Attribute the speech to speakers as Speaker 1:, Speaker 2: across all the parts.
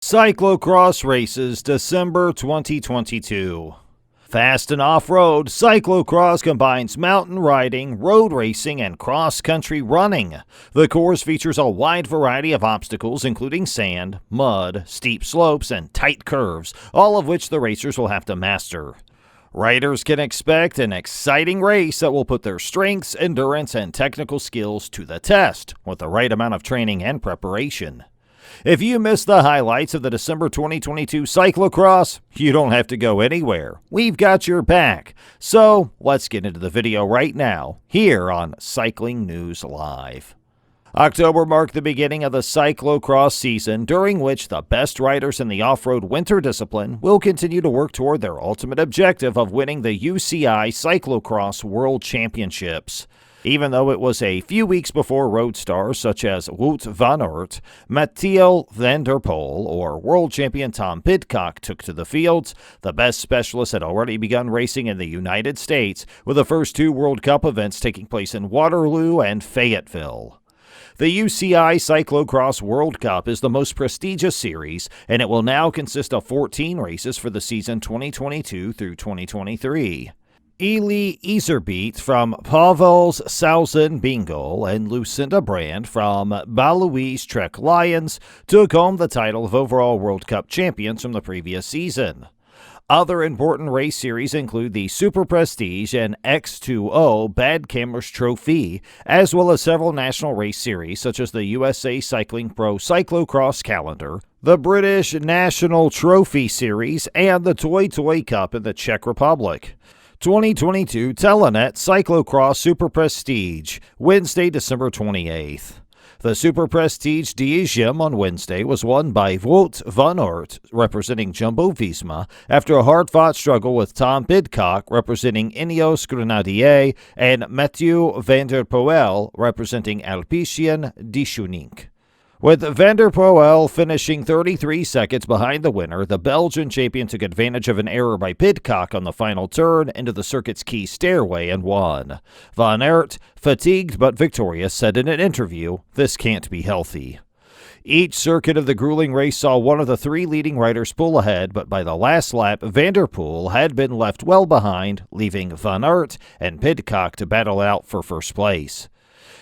Speaker 1: Cyclocross races December 2022. Fast and off-road, cyclocross combines mountain riding, road racing, and cross-country running. The course features a wide variety of obstacles including sand, mud, steep slopes, and tight curves, all of which the racers will have to master. Riders can expect an exciting race that will put their strengths, endurance, and technical skills to the test, with the right amount of training and preparation. If you missed the highlights of the December 2022 cyclocross, you don't have to go anywhere. We've got your back. So let's get into the video right now, here on Cycling News Live. October marked the beginning of the cyclocross season, during which the best riders in the off-road winter discipline will continue to work toward their ultimate objective of winning the UCI Cyclocross World Championships. Even though it was a few weeks before road stars such as Wout van Aert, Mathieu van der Poel, or world champion Tom Pidcock took to the fields, the best specialists had already begun racing in the United States, with the first two World Cup events taking place in Waterloo and Fayetteville. The UCI Cyclocross World Cup is the most prestigious series, and it will now consist of 14 races for the season 2022 through 2023. Elie Iserbyt from Pavels-Sauzen Bingo and Lucinda Brand from Baloise Trek Lions took home the title of overall World Cup champions from the previous season. Other important race series include the Super Prestige and X2O Bad Cammers Trophy, as well as several national race series such as the USA Cycling Pro Cyclocross Calendar, the British National Trophy Series, and the Toy Toy Cup in the Czech Republic. 2022 Telenet Cyclocross Super Prestige, Wednesday, December 28th. The Super Prestige DSM on Wednesday was won by Wout van Aert, representing Jumbo-Visma, after a hard-fought struggle with Tom Pidcock, representing Ineos Grenadier, and Mathieu van der Poel, representing Alpecin Deceuninck. With Van der Poel finishing 33 seconds behind the winner, the Belgian champion took advantage of an error by Pidcock on the final turn into the circuit's key stairway and won. Van Aert, fatigued but victorious, said in an interview, "This can't be healthy." Each circuit of the grueling race saw one of the three leading riders pull ahead, but by the last lap, Van der Poel had been left well behind, leaving Van Aert and Pidcock to battle out for first place.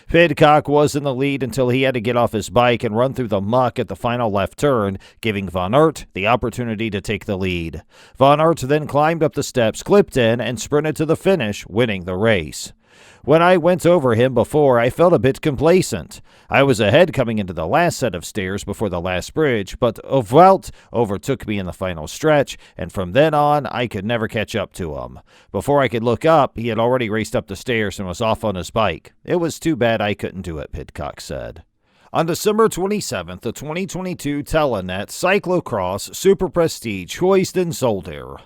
Speaker 1: Pidcock was in the lead until he had to get off his bike and run through the muck at the final left turn, giving Van Aert the opportunity to take the lead. Van Aert then climbed up the steps, clipped in, and sprinted to the finish, winning the race. "When I went over him before, I felt a bit complacent. I was ahead coming into the last set of stairs before the last bridge, but Wout overtook me in the final stretch, and from then on, I could never catch up to him. Before I could look up, he had already raced up the stairs and was off on his bike. It was too bad I couldn't do it," Pidcock said. On December 27th, the 2022 Telenet Cyclocross Super Prestige Hoist in Zolder.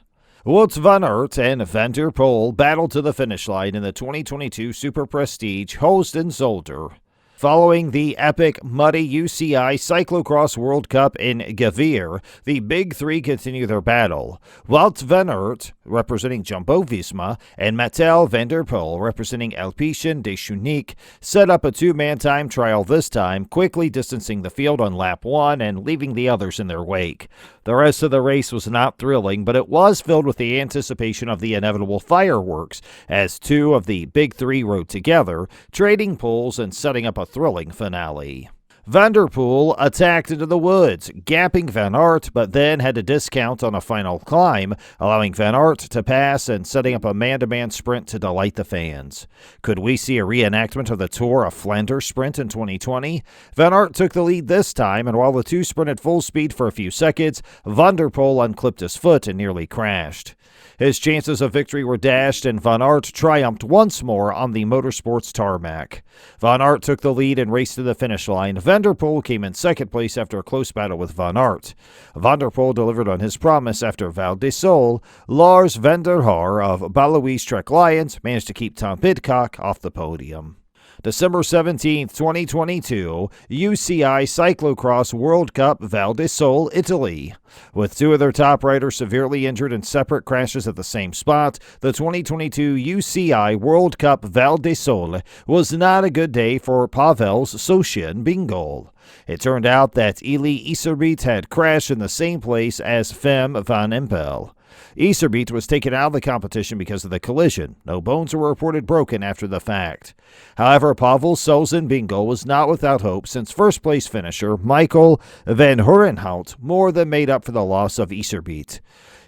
Speaker 1: Wout van Aert and Van der Poel battled to the finish line in the 2022 Super Prestige Hoist in Zolder. Following the epic, muddy UCI Cyclocross World Cup in Geveer, the Big Three continue their battle. Wout van Aert, representing Jumbo-Visma, and Mathieu van der Poel, representing Alpecin Deceuninck, set up a two-man time trial this time, quickly distancing the field on lap 1 and leaving the others in their wake. The rest of the race was not thrilling, but it was filled with the anticipation of the inevitable fireworks, as two of the Big Three rode together, trading poles and setting up a thrilling finale. Van der Poel attacked into the woods, gapping Van Aert, but then had to discount on a final climb, allowing Van Aert to pass and setting up a man-to-man sprint to delight the fans. Could we see a reenactment of the Tour of Flanders sprint in 2020? Van Aert took the lead this time, and while the two sprinted full speed for a few seconds, Van der Poel unclipped his foot and nearly crashed. His chances of victory were dashed, and Van Aert triumphed once more on the motorsports tarmac. Van Aert took the lead and raced to the finish line. Van der Poel came in second place after a close battle with Van Aert. Van der Poel delivered on his promise after Val di Sole. Lars van der Haar of Baloise Trek Lions managed to keep Tom Pidcock off the podium. December 17, 2022, UCI Cyclocross World Cup Val di Sole, Italy. With two of their top riders severely injured in separate crashes at the same spot, the 2022 UCI World Cup Val di Sole was not a good day for Pavel's Socian Bingol. It turned out that Eli Iserbyt had crashed in the same place as Fem van Empel. Iserbyt was taken out of the competition because of the collision. No bones were reported broken after the fact. However, Pavel Socian Bingol was not without hope since first-place finisher Michael van Horenhout more than made up for the loss of Iserbyt.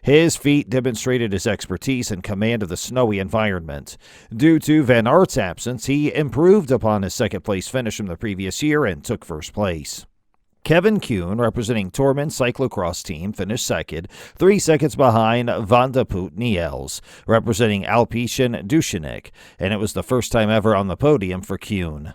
Speaker 1: His feat demonstrated his expertise and command of the snowy environment. Due to Van Aert's absence, he improved upon his second-place finish from the previous year and took first place. Kevin Kuhn, representing Tormund Cyclocross Team, finished second, 3 seconds behind Van de Poot Niels, representing Alpecin Dushenic, and it was the first time ever on the podium for Kuhn.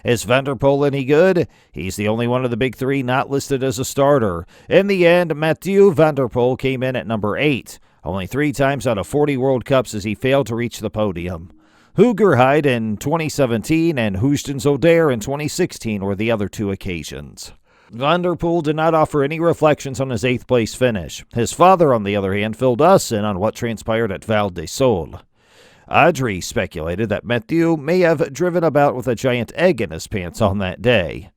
Speaker 1: Is Van der Poel any good? He's the only one of the big three not listed as a starter. In the end, Mathieu Van der Poel came in at number 8. Only 3 times out of 40 World Cups has he failed to reach the podium. Hoogerheide in 2017 and Houston Zoder in 2016 were the other 2 occasions. Van der Poel did not offer any reflections on his 8th-place finish. His father, on the other hand, filled us in on what transpired at Val di Sole. Adri speculated that Mathieu may have driven about with a giant egg in his pants on that day.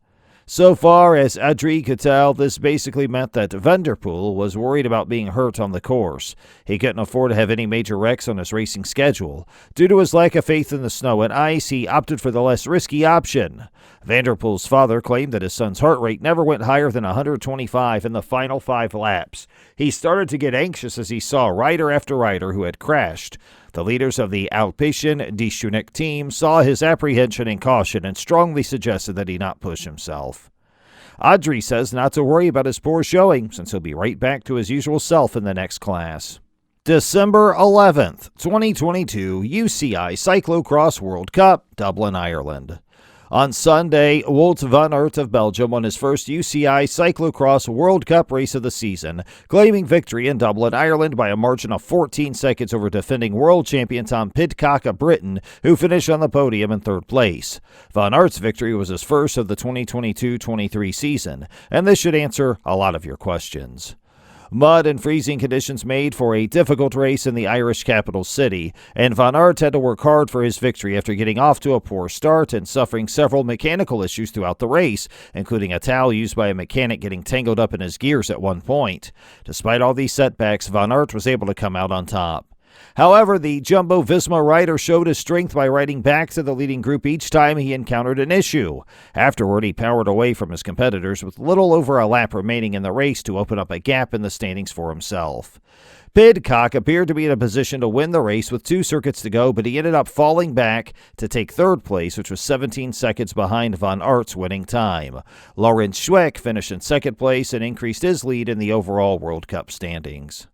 Speaker 1: So far as Adri could tell, this basically meant that Van der Poel was worried about being hurt on the course. He couldn't afford to have any major wrecks on his racing schedule. Due to his lack of faith in the snow and ice, he opted for the less risky option. Van der Poel's father claimed that his son's heart rate never went higher than 125 in the final 5 laps. He started to get anxious as he saw rider after rider who had crashed. The leaders of the Alpecin Dushenic team saw his apprehension and caution and strongly suggested that he not push himself. Adri says not to worry about his poor showing since he'll be right back to his usual self in the next class. December 11th, 2022, UCI Cyclocross World Cup, Dublin, Ireland. On Sunday, Wout van Aert of Belgium won his first UCI Cyclocross World Cup race of the season, claiming victory in Dublin, Ireland by a margin of 14 seconds over defending world champion Tom Pidcock of Britain, who finished on the podium in 3rd place. Van Aert's victory was his first of the 2022-23 season, and this should answer a lot of your questions. Mud and freezing conditions made for a difficult race in the Irish capital city, and Van Aert had to work hard for his victory after getting off to a poor start and suffering several mechanical issues throughout the race, including a towel used by a mechanic getting tangled up in his gears at one point. Despite all these setbacks, Van Aert was able to come out on top. However, the Jumbo-Visma rider showed his strength by riding back to the leading group each time he encountered an issue. Afterward, he powered away from his competitors with little over a lap remaining in the race to open up a gap in the standings for himself. Pidcock appeared to be in a position to win the race with 2 circuits to go, but he ended up falling back to take 3rd place, which was 17 seconds behind Van Aert's winning time. Laurens Schweck finished in 2nd place and increased his lead in the overall World Cup standings.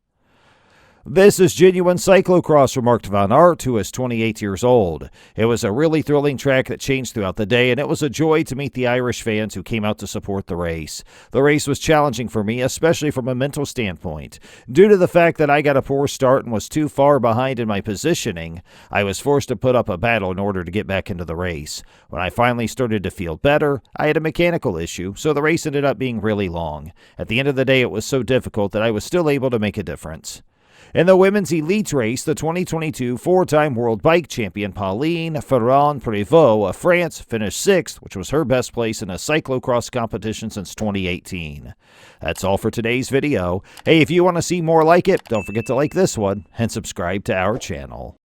Speaker 1: This is genuine cyclocross, remarked Van Aert, who is 28 years old. It was a really thrilling track that changed throughout the day, and it was a joy to meet the Irish fans who came out to support the race. The race was challenging for me, especially from a mental standpoint. Due to the fact that I got a poor start and was too far behind in my positioning, I was forced to put up a battle in order to get back into the race. When I finally started to feel better, I had a mechanical issue, so the race ended up being really long. At the end of the day, it was so difficult that I was still able to make a difference. In the women's elite race, the 2022 4-time world bike champion Pauline Ferrand-Prévot of France finished 6th, which was her best place in a cyclocross competition since 2018. That's all for today's video. Hey, if you want to see more like it, don't forget to like this one and subscribe to our channel.